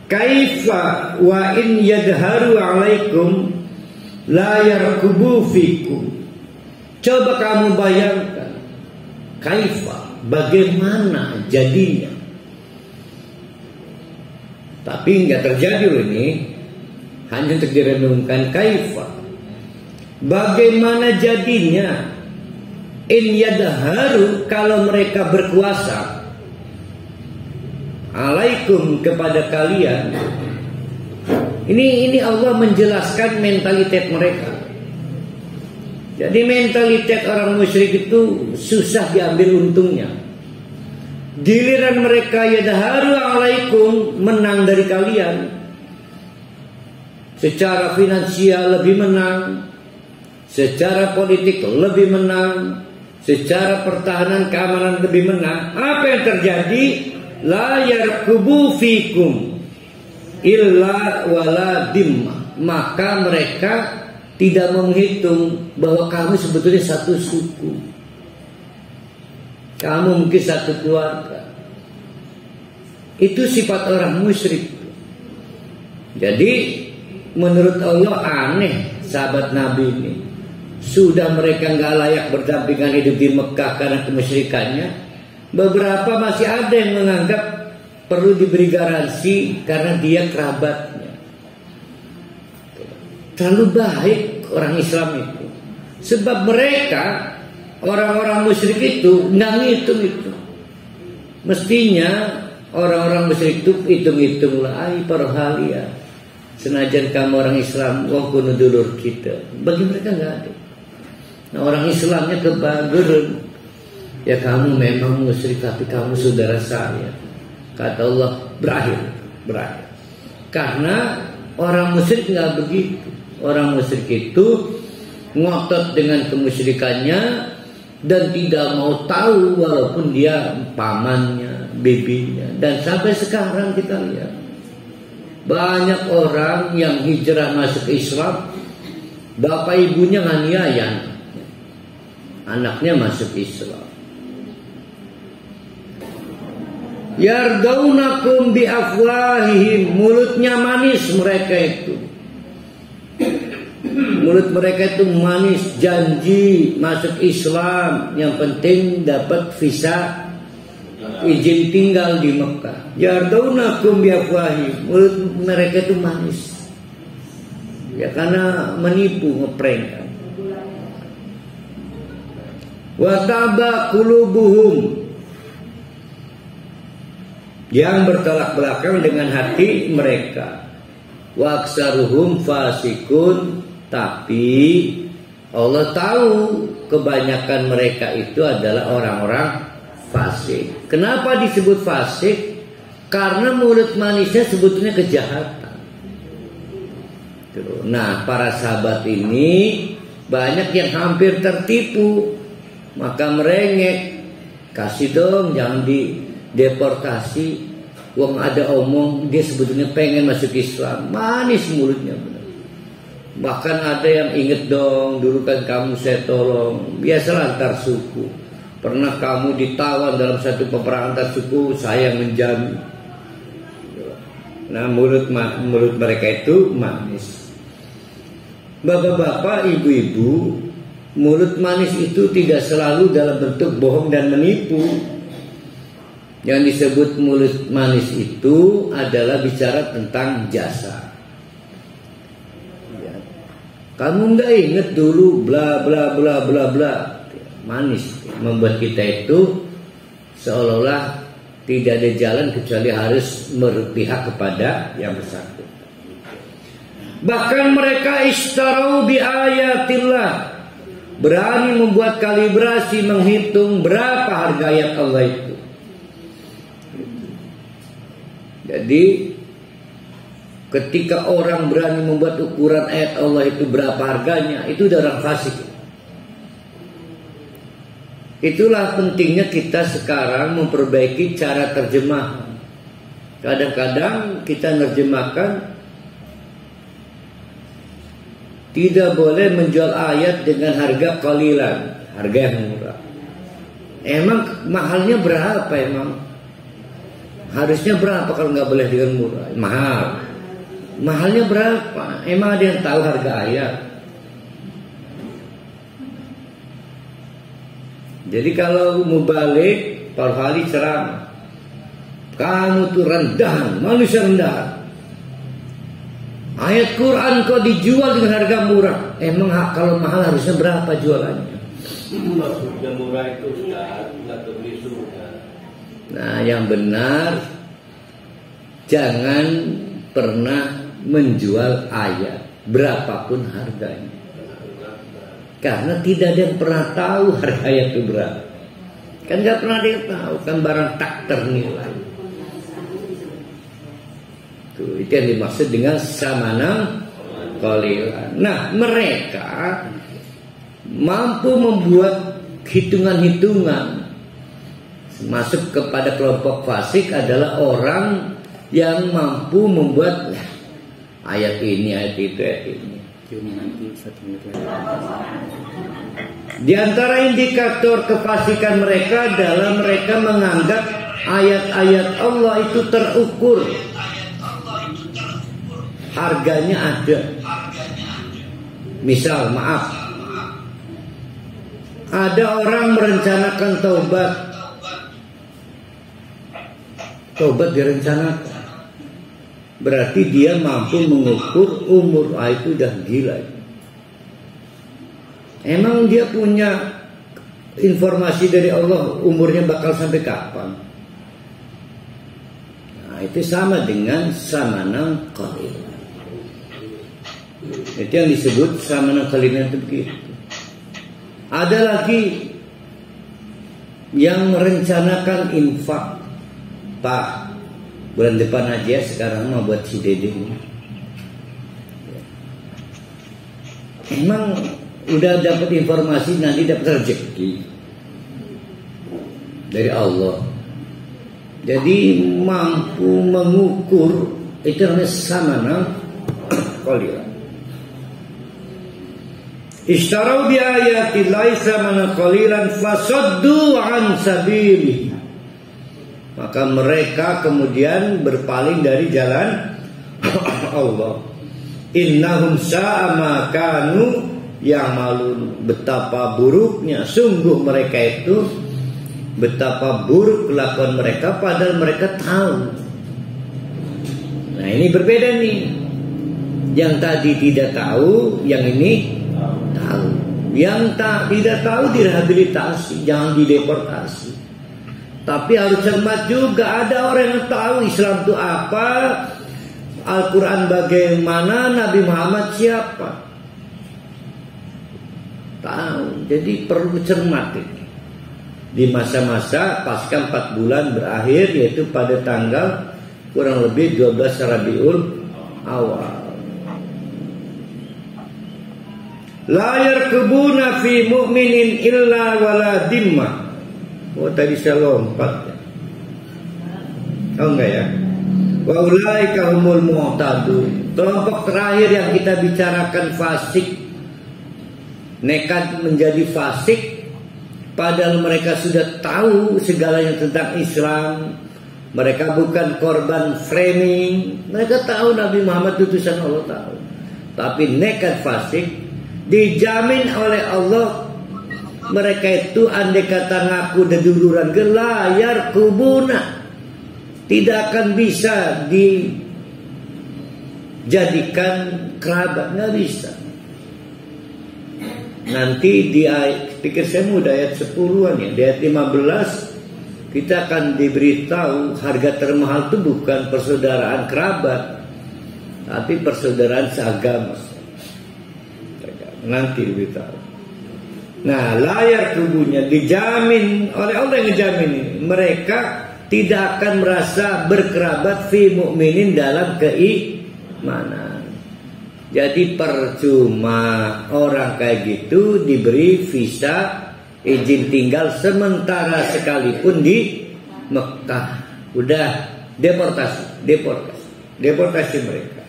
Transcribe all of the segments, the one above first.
Kaifa wa in yadharu alaikum la yarkubu fikum. Coba kamu bayangkan, kaifa, bagaimana jadinya. Tapi nggak terjadi loh ini, hanya untuk direnungkan. Kaifa, bagaimana jadinya in yadharu, kalau mereka berkuasa alaikum, kepada kalian. Ini Allah menjelaskan mentalitas mereka. Jadi mentalitas orang musyrik itu susah diambil untungnya. Giliran mereka yadharu alaikum, menang dari kalian, secara finansial lebih menang, secara politik lebih menang, secara pertahanan keamanan lebih menang. Apa yang terjadi? La yarkubu fikum illa wala dimma. Maka mereka tidak menghitung bahwa kamu sebetulnya satu suku, kamu mungkin satu keluarga. Itu sifat orang musyrik. Jadi menurut Allah aneh sahabat Nabi ini. Sudah mereka nggak layak berdampingan hidup di Mekah karena kemusyrikannya. Beberapa masih ada yang menganggap perlu diberi garansi karena dia kerabatnya. Terlalu baik orang Islam itu. Sebab mereka, orang-orang musyrik itu nggak ngitung itu. Mestinya orang-orang musyrik itu hitung-hitung lah. Ay para halia, senajan kamu orang Islam, wong kuno dulur kita. Bagi mereka nggak ada. Nah orang Islamnya kebaguran. Ya kamu memang musyrik tapi kamu saudara saya. Kata Allah, berakhir. Karena orang musyrik nggak begitu. Orang musyrik itu ngotot dengan kemusyrikannya dan tidak mau tahu walaupun dia pamannya, bibinya. Dan sampai sekarang kita lihat banyak orang yang hijrah masuk Islam, bapak ibunya nganiaya, anaknya masuk Islam. Yardaunakum bi afwahihim, mulutnya manis mereka itu. Mulut mereka itu manis, janji masuk Islam, yang penting dapat visa izin tinggal di Mekah. Yardaunakum bi afwahihim, mulut mereka itu manis. Ya karena menipu, ngeprank. Wa taba qulubuhum, yang bertolak belakang dengan hati mereka. Wa aksaruhum fasikun, tapi Allah tahu kebanyakan mereka itu adalah orang-orang fasik. Kenapa disebut fasik? Karena mulut manisnya sebetulnya kejahatan. Nah para sahabat ini banyak yang hampir tertipu, maka merengek, kasih dong jangan deportasi. Wong ada omong dia sebetulnya pengen masuk Islam, manis mulutnya benar. Bahkan ada yang inget dong, dulu kan kamu saya tolong, biasalah antar suku. Pernah kamu ditawan dalam satu peperangan antar suku, saya menjamin. Nah mulut mereka itu manis. Bapak-bapak, ibu-ibu, mulut manis itu tidak selalu dalam bentuk bohong dan menipu. Yang disebut mulut manis itu adalah bicara tentang jasa. Ya. Kamu nggak inget dulu bla bla bla bla bla, manis membuat kita itu seolah-olah tidak ada jalan kecuali harus berpihak kepada yang bersangkutan. Bahkan mereka istarau bi ayatillah, berani membuat kalibrasi, menghitung berapa harga ayat Allah itu. Jadi ketika orang berani membuat ukuran ayat Allah itu berapa harganya, itu udah orang fasik. Itulah pentingnya kita sekarang memperbaiki cara terjemahan. Kadang-kadang kita nerjemahkan tidak boleh menjual ayat dengan harga qalilan, harga yang murah. Emang mahalnya berapa emang? Harusnya berapa kalau nggak boleh dengan murah? Mahal. Mahalnya berapa? Emang ada yang tahu harga ayat? Jadi kalau mau balik, Pak Hali ceramah, kamu tuh rendahan, manusia rendahan. Ayat Quran kok dijual dengan harga murah. Emang kalau mahal harusnya berapa jualannya? Maksudnya murah itu nggak beli surga. Nah, yang benar jangan pernah menjual ayat berapapun harganya. Karena tidak ada yang pernah tahu harga ayat itu berapa. Kan nggak pernah ada yang tahu, kan barang tak ternilai. Tuh, itu yang dimaksud dengan samanan qalilan. Nah, mereka mampu membuat hitungan-hitungan. Masuk kepada kelompok fasik adalah orang yang mampu membuat ayat ini, ayat itu, ayat ini. Di antara indikator kefasikan mereka adalah mereka menganggap ayat-ayat Allah itu terukur, harganya ada. Misal, maaf, ada orang merencanakan taubat direncanakan, berarti dia mampu mengukur umur. Itu udah gila. Emang dia punya informasi dari Allah umurnya bakal sampai kapan? Nah, itu sama dengan samanan qalilan. Itu yang disebut samanan qalilan itu begitu. Ada lagi yang merencanakan infak. Pak, bulan depan aja sekarang mau buat si Dede ini. Emang udah dapat informasi nanti dapat rezeki dari Allah. Jadi mampu mengukur, itu namanya samanan qalilan. Ishtarau bi ayati llahi samanan qalilan fasaddu an sabili. Maka mereka kemudian berpaling dari jalan Allah. Innahum sa'a ma kanu ya'malun. Betapa buruknya sungguh mereka itu, betapa buruk kelakuan mereka padahal mereka tahu. Nah, ini berbeda nih. Yang tadi tidak tahu, yang ini tahu. Yang tidak tahu direhabilitasi, jangan dideportasi. Tapi harus cermat juga. Ada orang yang tahu Islam itu apa, Al-Quran bagaimana, Nabi Muhammad siapa. Tahu. Jadi perlu cermat ini. Di masa-masa pasca 4 bulan berakhir, yaitu pada tanggal kurang lebih 12 Rabiul Awal. La yarkubuna fi mu'minin illa wala dimma. Oh, tadi saya lompat ya. Tahu enggak ya? Wa ulaika humul mu'tadun. Kelompok terakhir yang kita bicarakan fasik, nekat menjadi fasik padahal mereka sudah tahu segalanya tentang Islam. Mereka bukan korban framing. Mereka tahu Nabi Muhammad utusan Allah, tahu. Tapi nekat fasik, dijamin oleh Allah mereka itu andai kata ngaku deduluran gelayar kubuna, tidak akan bisa dijadikan kerabat, nggak bisa. Nanti di ayat, pikir saya mudah ayat 10-an ya, di ayat 15 kita akan diberitahu harga termahal itu bukan persaudaraan kerabat, tapi persaudaraan seagama. Nanti diberitahu. Nah, layar tubuhnya dijamin oleh Allah yang ngejamin ini. Mereka tidak akan merasa berkerabat fi mu'minin dalam keimanan. Jadi percuma orang kayak gitu diberi visa izin tinggal sementara sekalipun di Mekah. Udah deportasi mereka.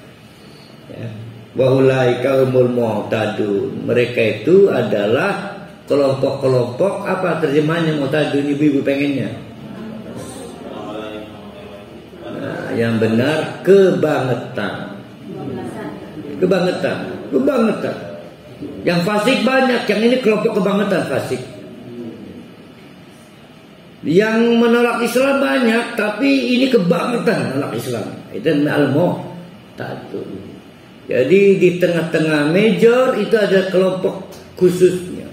Ya. Wa ulaika humul mu'tadun. Mereka itu adalah kelompok-kelompok, apa terjemahannya mu'tadun, ibu-ibu pengennya? yang benar kebangetan. Kebangetan. Yang fasik banyak, yang ini kelompok kebangetan fasik. Yang menolak Islam banyak, tapi ini kebangetan menolak Islam. Itu al-mu'tadil. Jadi di tengah-tengah major itu ada kelompok khususnya.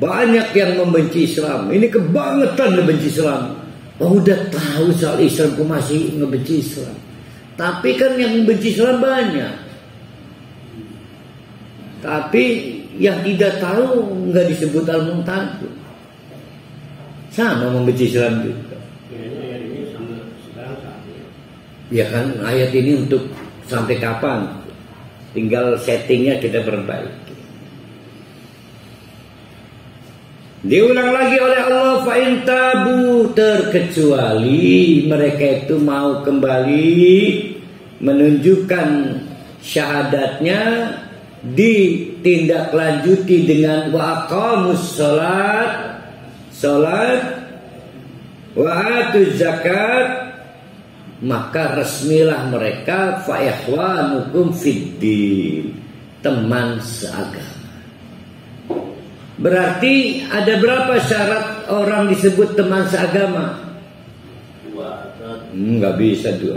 Banyak yang membenci Islam. Ini kebangetan membenci Islam. Oh, udah tahu soal Islam kok masih ngebenci Islam. Tapi kan yang membenci Islam banyak. Tapi yang tidak tahu nggak disebut al-mu'tadil. Sama membenci Islam juga. Ya kan ayat ini untuk sampai kapan? Tinggal settingnya kita perbaiki. Diulang lagi oleh Allah, fa in tabu, terkecuali mereka itu mau kembali menunjukkan syahadatnya, ditindaklanjuti dengan wa aqamus salat wa atuz zakat, maka resmilah mereka fa ikhwanukum fiddin, teman seagama. Berarti ada berapa syarat orang disebut teman seagama? Nggak bisa 2.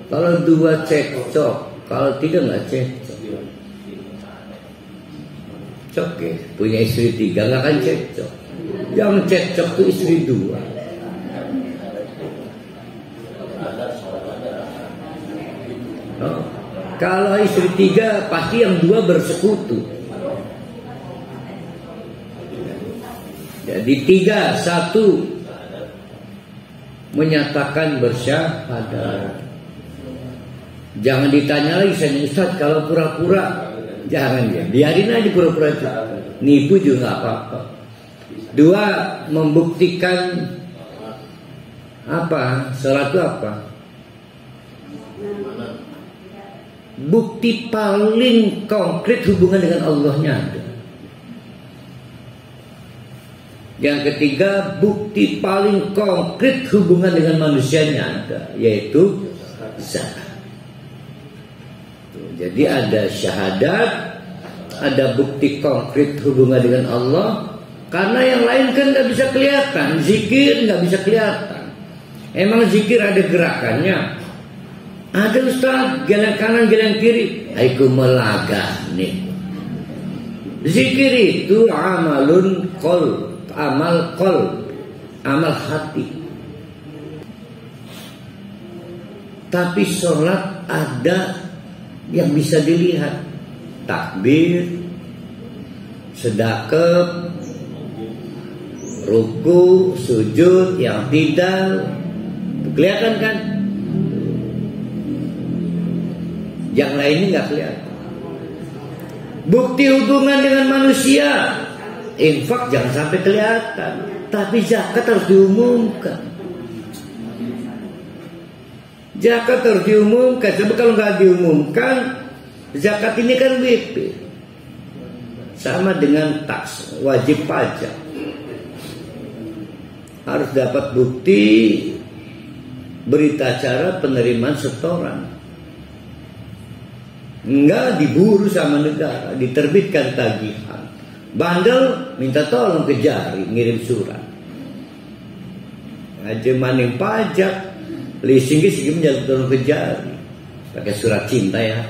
Kalau 2 cekcok, kalau 3 nggak cekcok. Oke, punya istri 3 nggak akan cekcok. Yang cekcok itu istri 2. Oh. Kalau istri 3 pasti yang 2 bersekutu. Jadi 3, 1 menyatakan bersyahadat. Jangan ditanya lagi, saya Ustaz kalau pura-pura. Jangan ya, biarin aja pura-pura itu. Nipu juga nggak apa-apa. 2, membuktikan apa? Salat itu apa? Bukti paling konkret hubungan dengan Allahnya ada. Yang ketiga, bukti paling konkret hubungan dengan manusianya ada, yaitu zakat. Jadi ada syahadat, ada bukti konkret hubungan dengan Allah. Karena yang lain kan nggak bisa kelihatan, zikir nggak bisa kelihatan. Emang zikir ada gerakannya. Ada Ustaz, gelang kanan, gelang kiri. Aku melaga nih. Zikir itu amalun qol, amal qol, amal hati. Tapi sholat ada yang bisa dilihat. Takbir, sedekah, ruku, sujud, yang tidak kelihatan kan? Yang lainnya nggak kelihatan. Bukti hubungan dengan manusia, infak jangan sampai kelihatan, tapi zakat harus diumumkan. Zakat harus diumumkan. Sebab kalau nggak diumumkan, zakat ini kan WP, sama dengan tax, wajib pajak. Harus dapat bukti berita acara penerimaan setoran. Enggak diburu sama negara, diterbitkan tagihan. Bandel minta tolong ke Jari, ngirim surat. Aja maning pajak, leasing sih menjadi tolong ke Jari, pakai surat cinta ya.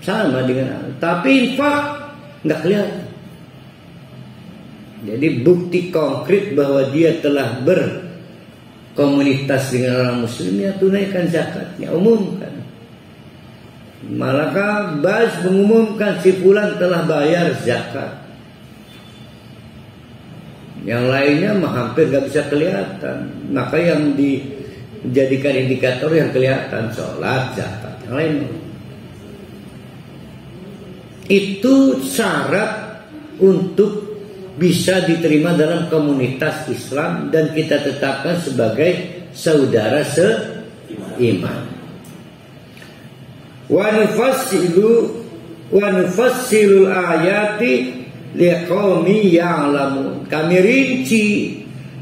Sama dengan, tapi infak nggak kelihatan. Jadi bukti konkret bahwa dia telah berkomunitas dengan orang Muslim, ya tunaikan zakatnya, umumkan. Malakah Bas mengumumkan si fulan telah bayar zakat. Yang lainnya mah hampir gak bisa kelihatan. Maka yang dijadikan indikator yang kelihatan sholat, zakat, yang lain. Itu syarat untuk bisa diterima dalam komunitas Islam dan kita tetapkan sebagai saudara seiman. Wa nufassilul ayati liqaumi ya'lamun. Kami rinci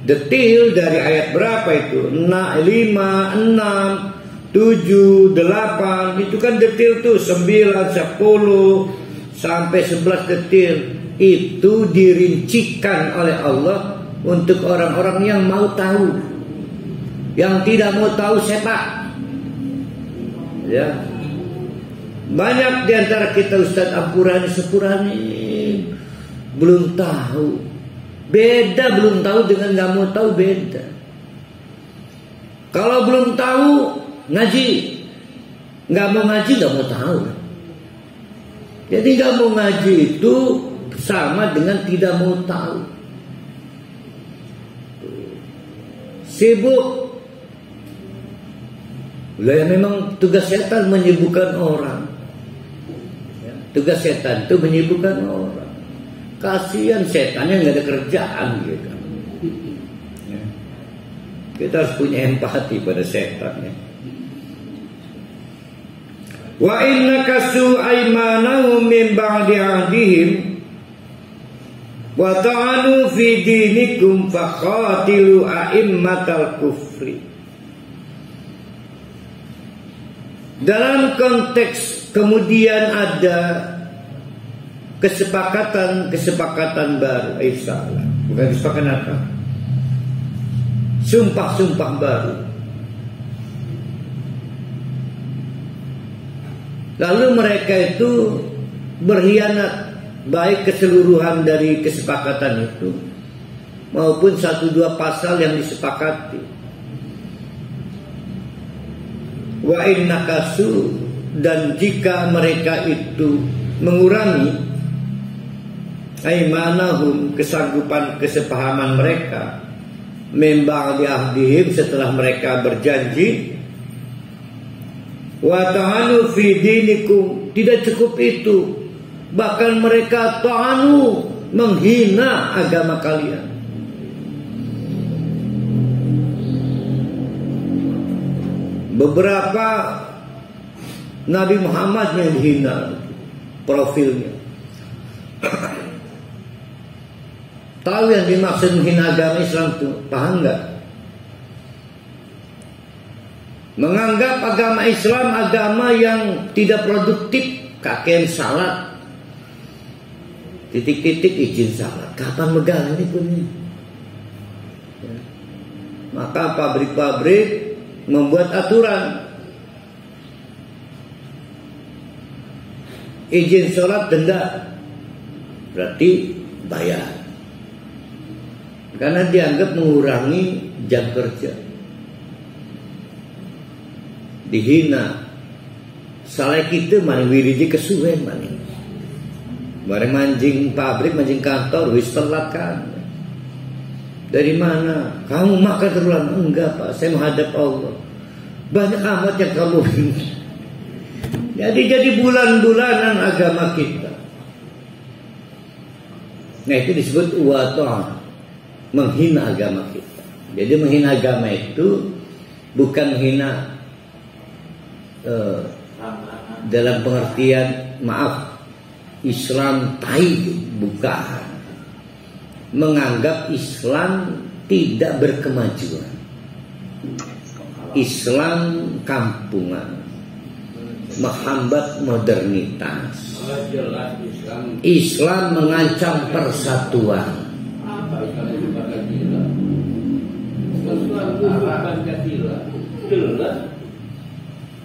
detil dari ayat berapa itu? 5, 6, 7, 8, itu kan detil tuh 9, 10 sampai 11 detil. Itu dirincikan oleh Allah untuk orang-orang yang mau tahu. Yang tidak mau tahu sepak. Ya. Banyak di antara kita Ustadz Ampurani belum tahu. Beda belum tahu dengan nggak mau tahu, beda. Kalau belum tahu ngaji, nggak mau ngaji nggak mau tahu. Jadi nggak mau ngaji itu sama dengan tidak mau tahu. Sibuk. Lah ya memang tugas setan menyibukkan orang. Ya, tugas setan itu menyibukkan orang. Kasihan setannya nggak ada kerjaan gitu. Ya. Kita harus punya empati pada setan ya. Wa inna kasu aymanahum min ba'di ahdihim wa ta'anu fi dinikum faqatilu a'immatal kufri. Dalam konteks kemudian ada kesepakatan baru, salah, bukan kesepakatan apa? Sumpah baru. Lalu mereka itu berkhianat, baik keseluruhan dari kesepakatan itu maupun 1-2 pasal yang disepakati. Wa inna kasu, dan jika mereka itu mengurangi aimanahum, kesanggupan kesepahaman mereka, memba'di ahdihim, setelah mereka berjanji, wa ta'anu fi dinikum, tidak cukup itu, bahkan mereka ta'anu, menghina agama kalian. Beberapa Nabi Muhammad yang dihina profilnya. Tahu yang dimaksud menghina agama Islam itu? Paham nggak? Menganggap agama Islam agama yang tidak produktif, kakek salat, titik-titik izin salat. Kapan megang ini punya? Ya. Maka pabrik-pabrik membuat aturan izin sholat denda, berarti bayar, karena dianggap mengurangi jam kerja. Dihina salah kita mana wiridi kesuwen mana bareng manjing pabrik, manjing kantor, wis telat kan. Dari mana? Kamu makan terlalu? Enggak Pak, saya menghadap Allah. Banyak amat yang kamu ini. Jadi bulan-bulanan agama kita. Nah itu disebut wato'ah, menghina agama kita. Jadi menghina agama itu bukan menghina dalam pengertian maaf Islam tai, bukan. Menganggap Islam tidak berkemajuan, Islam kampungan, menghambat modernitas. Islam mengancam persatuan.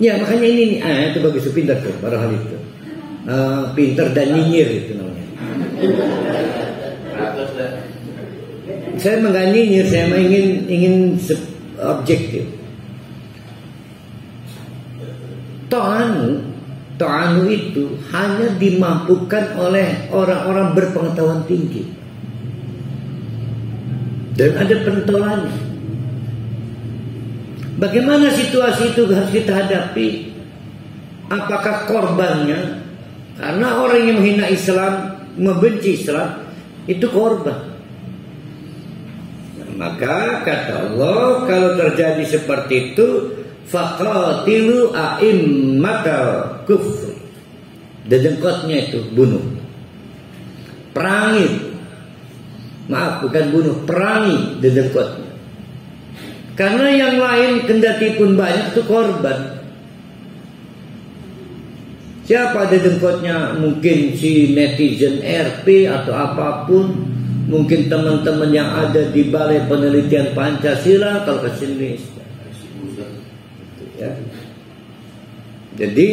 Ya makanya ini nih, itu bagus, pintar tuh, para hal itu, pintar dan nyinyir itu namanya. Saya nggak nyinyir, saya ingin objektif. Ta'anu itu hanya dimampukan oleh orang-orang berpengetahuan tinggi, dan ada pentolannya. Bagaimana situasi itu harus kita hadapi? Apakah korbannya? Karena orang yang menghina Islam, membenci Islam, itu korban. Maka kata Allah, kalau terjadi seperti itu, faqatilu a'immatal kufri, dedengkotnya itu bunuh, perangi Maaf, bukan bunuh, perangi dedengkotnya. Karena yang lain kendati pun banyak itu korban. Siapa dedengkotnya? Mungkin si netizen RP atau apapun, mungkin teman-teman yang ada di Balai Penelitian Pancasila kalau ke sini. Ya. Jadi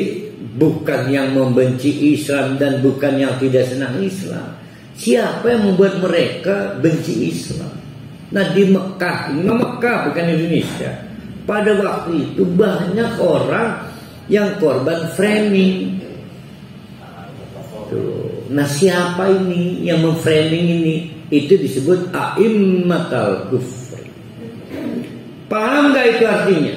bukan yang membenci Islam dan bukan yang tidak senang Islam. Siapa yang membuat mereka benci Islam? Nah di Mekah, bukan Indonesia, pada waktu itu banyak orang yang korban framing. Tuh. Nah siapa ini yang memframing ini? Itu disebut a'immatal kufri. Paham gak itu artinya?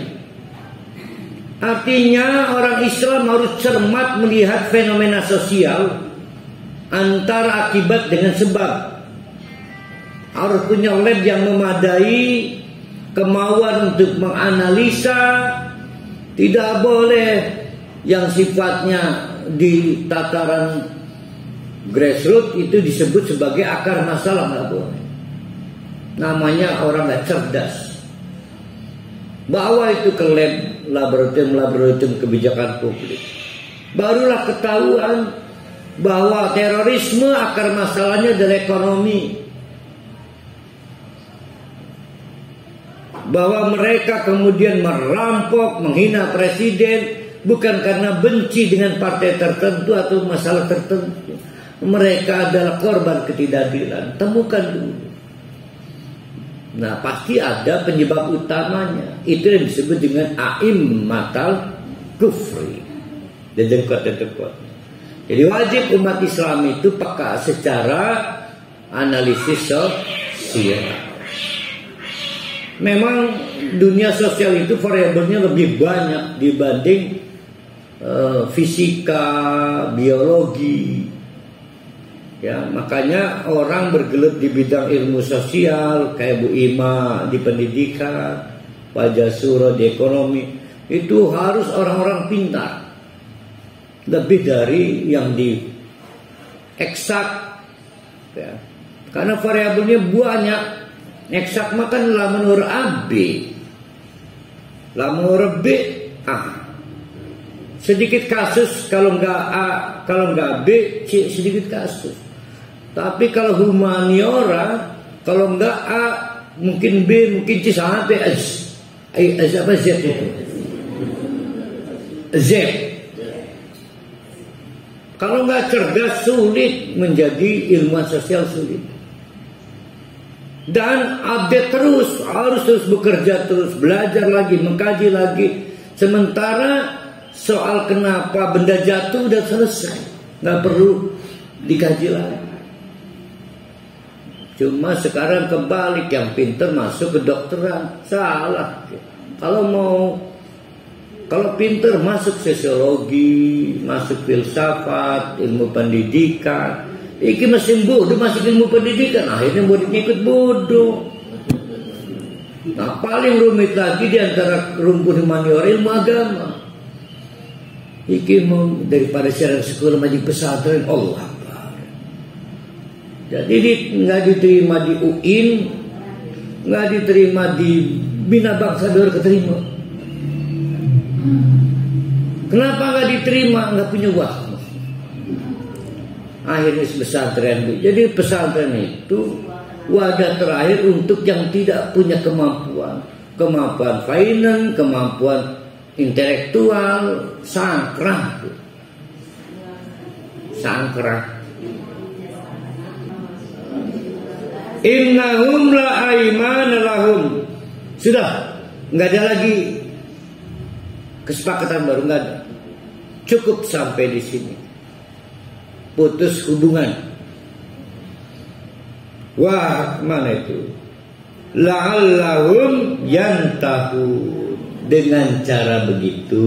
Artinya orang Islam harus cermat melihat fenomena sosial antara akibat dengan sebab. Harus punya lab yang memadai, kemauan untuk menganalisa. Tidak boleh yang sifatnya di tataran grassroots itu disebut sebagai akar masalah, nggak boleh. Namanya orang nggak cerdas. Bawa itu ke lab, laboratorium kebijakan publik. Barulah ketahuan bahwa terorisme akar masalahnya adalah ekonomi. Bahwa mereka kemudian merampok, menghina presiden bukan karena benci dengan partai tertentu atau masalah tertentu. Mereka adalah korban ketidakadilan. Temukan dulu. Nah pasti ada penyebab utamanya. Itu yang disebut dengan a'immatal kufri. Dedengkot-dedengkot. Jadi wajib umat Islam itu peka secara analisis sosial. Memang dunia sosial itu variabelnya lebih banyak dibanding fisika, biologi. Ya, makanya orang bergelut di bidang ilmu sosial kayak Bu Ima di pendidikan, Pak Jasuro di ekonomi, itu harus orang-orang pintar. Lebih dari yang di eksak. Ya. Karena variabelnya banyak. Eksak makan lamun huruf A B, lamun huruf B A. Sedikit kasus kalau nggak A, kalau nggak B, C sedikit kasus. Tapi kalau humaniora, kalau nggak A mungkin B, mungkin C sampai Z. Apa Z itu? Z. Kalau nggak cerdas sulit menjadi ilmuwan sosial, sulit. Dan update terus, harus terus bekerja terus, belajar lagi, mengkaji lagi. Sementara soal kenapa benda jatuh udah selesai, nggak perlu dikaji lagi. Cuma sekarang kebalik, yang pinter masuk ke dokteran, salah. Kalau pinter masuk sosiologi, masuk filsafat, ilmu pendidikan. Iki mesin bodoh masuk ilmu pendidikan, akhirnya muridnya ikut bodoh. Nah paling rumit lagi di antara rumpun humaniora ilmu agama. Iki mau daripada siaran sekolah maju pesantren, Allah. Jadi nggak diterima di UIN, nggak diterima di Bina Bangsa Dor keterima. Kenapa nggak diterima? Nggak punya waktu. Akhirnya pesantren. Jadi pesantren itu wadah terakhir untuk yang tidak punya kemampuan finance, kemampuan intelektual, sangkrah. Innahum la aimana lahum. Sudah, nggak ada lagi kesepakatan baru, nggak ada. Cukup sampai di sini. Putus hubungan. Wah, mana itu? La'allahum yantahun. Dengan cara begitu,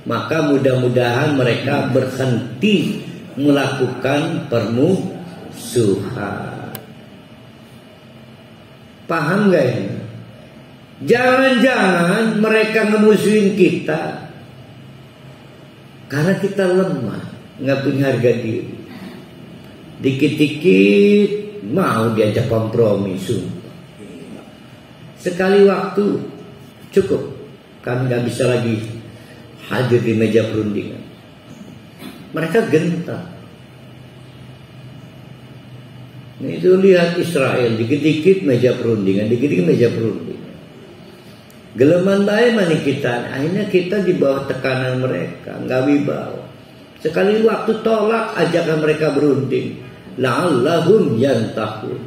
maka mudah-mudahan mereka berhenti melakukan permusuhan. Paham gak ini? Jangan-jangan mereka ngemusuhin kita karena kita lemah, nggak punya harga diri. Dikit-dikit mau diajak kompromi, sumpah. Sekali waktu cukup, kami nggak bisa lagi hadir di meja perundingan. Mereka gentar. Nah, itu lihat Israel, dikit-dikit meja perundingan, dikit-dikit meja perundingan. Geleman bae mana kita, akhirnya kita di bawah tekanan mereka, nggak wibawa. Sekali waktu tolak ajakan mereka berunding, la'allahum yantahun.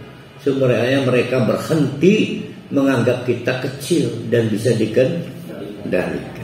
Sebenarnya mereka berhenti menganggap kita kecil dan bisa dikendalikan.